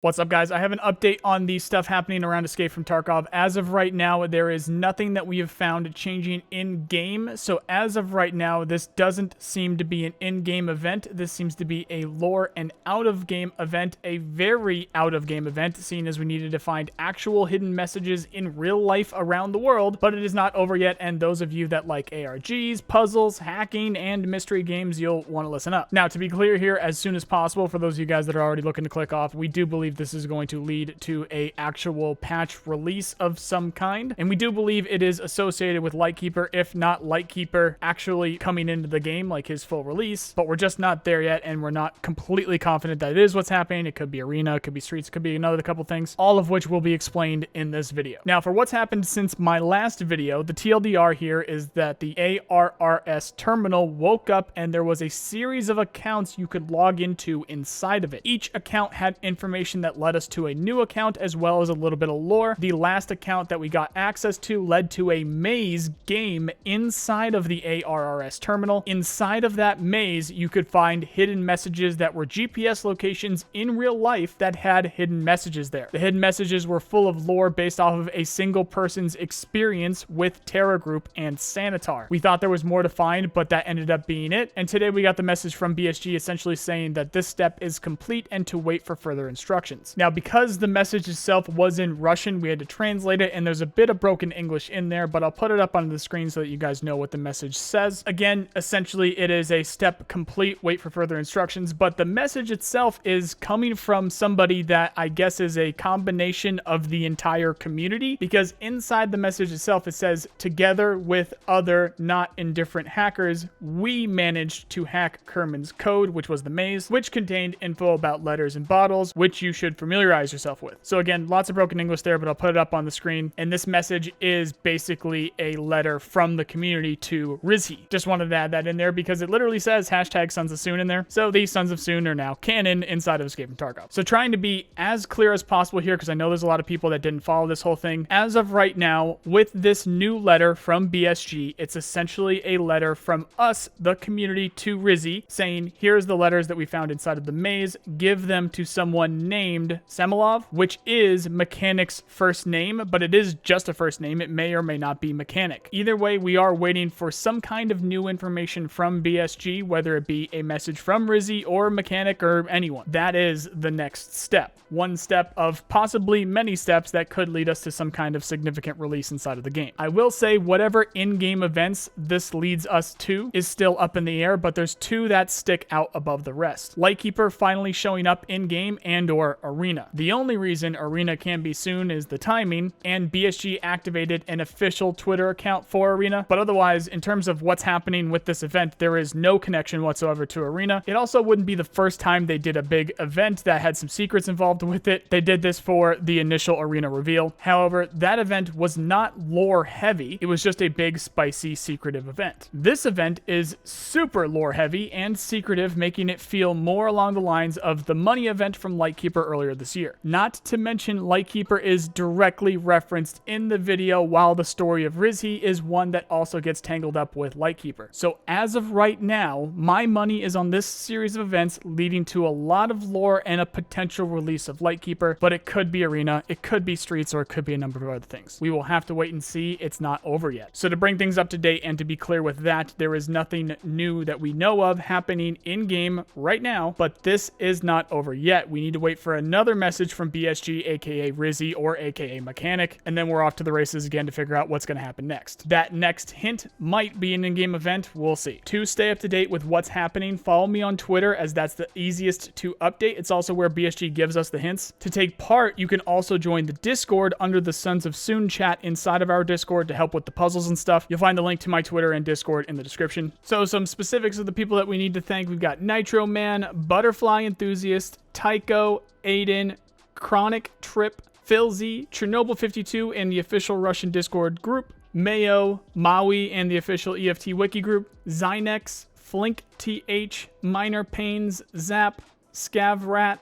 What's up, guys? I have an update on the stuff happening around Escape from Tarkov. As of right now, there is nothing that we have found changing in-game. So as of right now, this doesn't seem to be an in-game event. This seems to be a lore and out-of-game event, a very out-of-game event, seeing as we needed to find actual hidden messages in real life around the world. But it is not over yet, and those of you that like ARGs, puzzles, hacking, and mystery games, you'll want to listen up. Now, to be clear here, as soon as possible, for those of you guys that are already looking to click off, we do believe this is going to lead to a actual patch release of some kind, and we do believe it is associated with Lightkeeper, if not Lightkeeper actually coming into the game, like his full release. But we're just not there yet, and we're not completely confident that it is what's happening. It could be Arena, it could be Streets, it could be another couple things, all of which will be explained in this video. Now, for what's happened since my last video, the TLDR here is that the ARRS terminal woke up and there was a series of accounts you could log into inside of it. Each account had information that led us to a new account, as well as a little bit of lore. The last account that we got access to led to a maze game inside of the ARRS terminal. Inside of that maze, you could find hidden messages that were GPS locations in real life that had hidden messages there. The hidden messages were full of lore based off of a single person's experience with Terra Group and Sanitar. We thought there was more to find, but that ended up being it. And today we got the message from BSG essentially saying that this step is complete and to wait for further instructions. Now, because the message itself was in Russian, we had to translate it, and there's a bit of broken English in there, but I'll put it up on the screen so that you guys know what the message says. Again, essentially, it is a step complete, wait for further instructions, but the message itself is coming from somebody that I guess is a combination of the entire community, because inside the message itself, it says, together with other not indifferent hackers, we managed to hack Kerman's code, which was the maze, which contained info about letters and bottles, which you should familiarize yourself with. So again, lots of broken English there, but I'll put it up on the screen. And this message is basically a letter from the community to Rizzy. Just wanted to add that in there because it literally says hashtag Sons of Soon in there. So these Sons of Soon are now canon inside of Escape from Tarkov. So trying to be as clear as possible here, because I know there's a lot of people that didn't follow this whole thing. As of right now, with this new letter from BSG, it's essentially a letter from us, the community, to Rizzy, saying, here's the letters that we found inside of the maze. Give them to someone named Semilov, which is Mechanic's first name, but it is just a first name. It may or may not be Mechanic. Either way, we are waiting for some kind of new information from BSG, whether it be a message from Rizzy or Mechanic or anyone. That is the next step. One step of possibly many steps that could lead us to some kind of significant release inside of the game. I will say whatever in-game events this leads us to is still up in the air, but there's two that stick out above the rest. Lightkeeper finally showing up in-game and or Arena. The only reason Arena can be soon is the timing, and BSG activated an official Twitter account for Arena, but otherwise, in terms of what's happening with this event, there is no connection whatsoever to Arena. It also wouldn't be the first time they did a big event that had some secrets involved with it. They did this for the initial Arena reveal. However, that event was not lore heavy. It was just a big, spicy, secretive event. This event is super lore heavy and secretive, making it feel more along the lines of the money event from Lightkeeper earlier this year. Not to mention, Lightkeeper is directly referenced in the video, while the story of Rizzy is one that also gets tangled up with Lightkeeper. So as of right now, my money is on this series of events leading to a lot of lore and a potential release of Lightkeeper, but it could be Arena, it could be Streets, or it could be a number of other things. We will have to wait and see. It's not over yet. So to bring things up to date and to be clear with that, there is nothing new that we know of happening in-game right now, but this is not over yet. We need to wait for another message from BSG, aka Rizzy, or aka Mechanic, and then we're off to the races again to figure out what's going to happen next. That next hint might be an in-game event. We'll see. To stay up to date with what's happening, follow me on Twitter, as that's the easiest to update. It's also where BSG gives us the hints. To take part, you can also join the Discord under the Sons of Soon chat inside of our Discord to help with the puzzles and stuff. You'll find the link to my Twitter and Discord in the description. So some specifics of the people that we need to thank. We've got Nitroman, ButterflyEnthusiast, Tycho, Aiden, ChronicTrip, Philsie, Chernobyl 52 and the official Russian Discord group, Mayo, Muhawi and the official EFT wiki group, Zyneks, FlinkTH, Minorpains, Zapp, Scav Rat,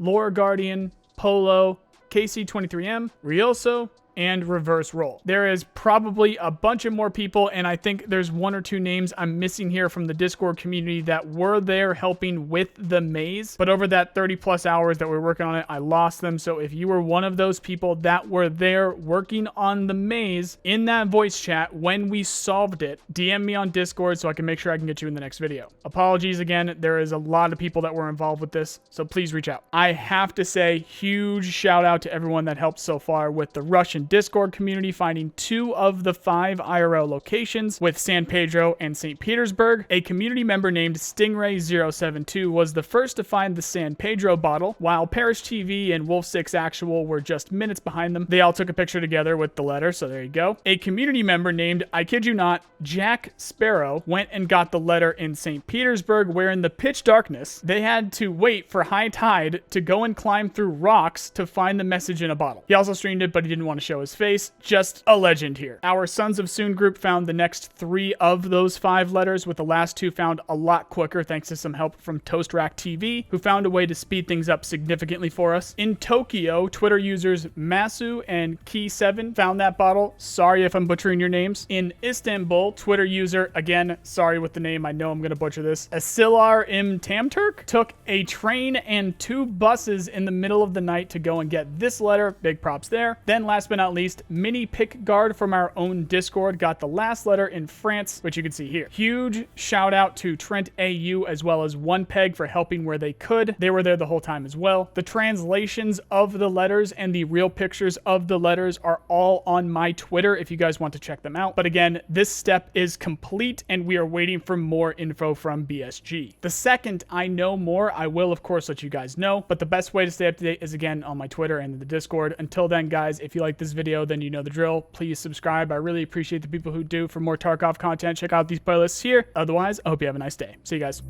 LoreGuardian, Polo, KC23M, Reeosoo, and ReverseRoll. There is probably a bunch of more people, and I think there's 1 or 2 names I'm missing here from the Discord community that were there helping with the maze. But over that 30 plus hours that we were working on it, I lost them. So if you were one of those people that were there working on the maze in that voice chat when we solved it, DM me on Discord so I can make sure I can get you in the next video. Apologies again. There is a lot of people that were involved with this, so please reach out. I have to say, huge shout out to everyone that helped so far with the Russian Discord community finding 2 of the 5 IRL locations with San Pedro and St. Petersburg. A community member named Stingray072 was the first to find the San Pedro bottle, while Parish TV and Wolf6 Actual were just minutes behind them. They all took a picture together with the letter, so there you go. A community member named, I kid you not, Jack Sparrow went and got the letter in St. Petersburg, where in the pitch darkness, they had to wait for high tide to go and climb through rocks to find the message in a bottle. He also streamed it, but he didn't want to show his face. Just a legend here. Our Sons of Soon group found the next 3 of those 5 letters, with the last 2 found a lot quicker thanks to some help from ToastRack TV, who found a way to speed things up significantly for us. In Tokyo, Twitter users Masu and Key7 found that bottle. Sorry if I'm butchering your names. In Istanbul, Twitter user, again, sorry with the name, I know I'm going to butcher this, Asilar M. Tamturk took a train and 2 buses in the middle of the night to go and get this letter. Big props there. Then last but not least, Minipickguard from our own Discord got the last letter in France, which you can see here. Huge shout out to Trent AU as well as One Peg for helping where they could. They were there the whole time as well. The translations of the letters and the real pictures of the letters are all on my Twitter if you guys want to check them out. But again, this step is complete and we are waiting for more info from BSG. The second I know more, I will of course let you guys know, but the best way to stay up to date is again on my Twitter and the Discord. Until then, guys, if you like this video, then you know the drill. Please subscribe. I really appreciate the people who do. For more Tarkov content, check out these playlists here. Otherwise, I hope you have a nice day. See you guys.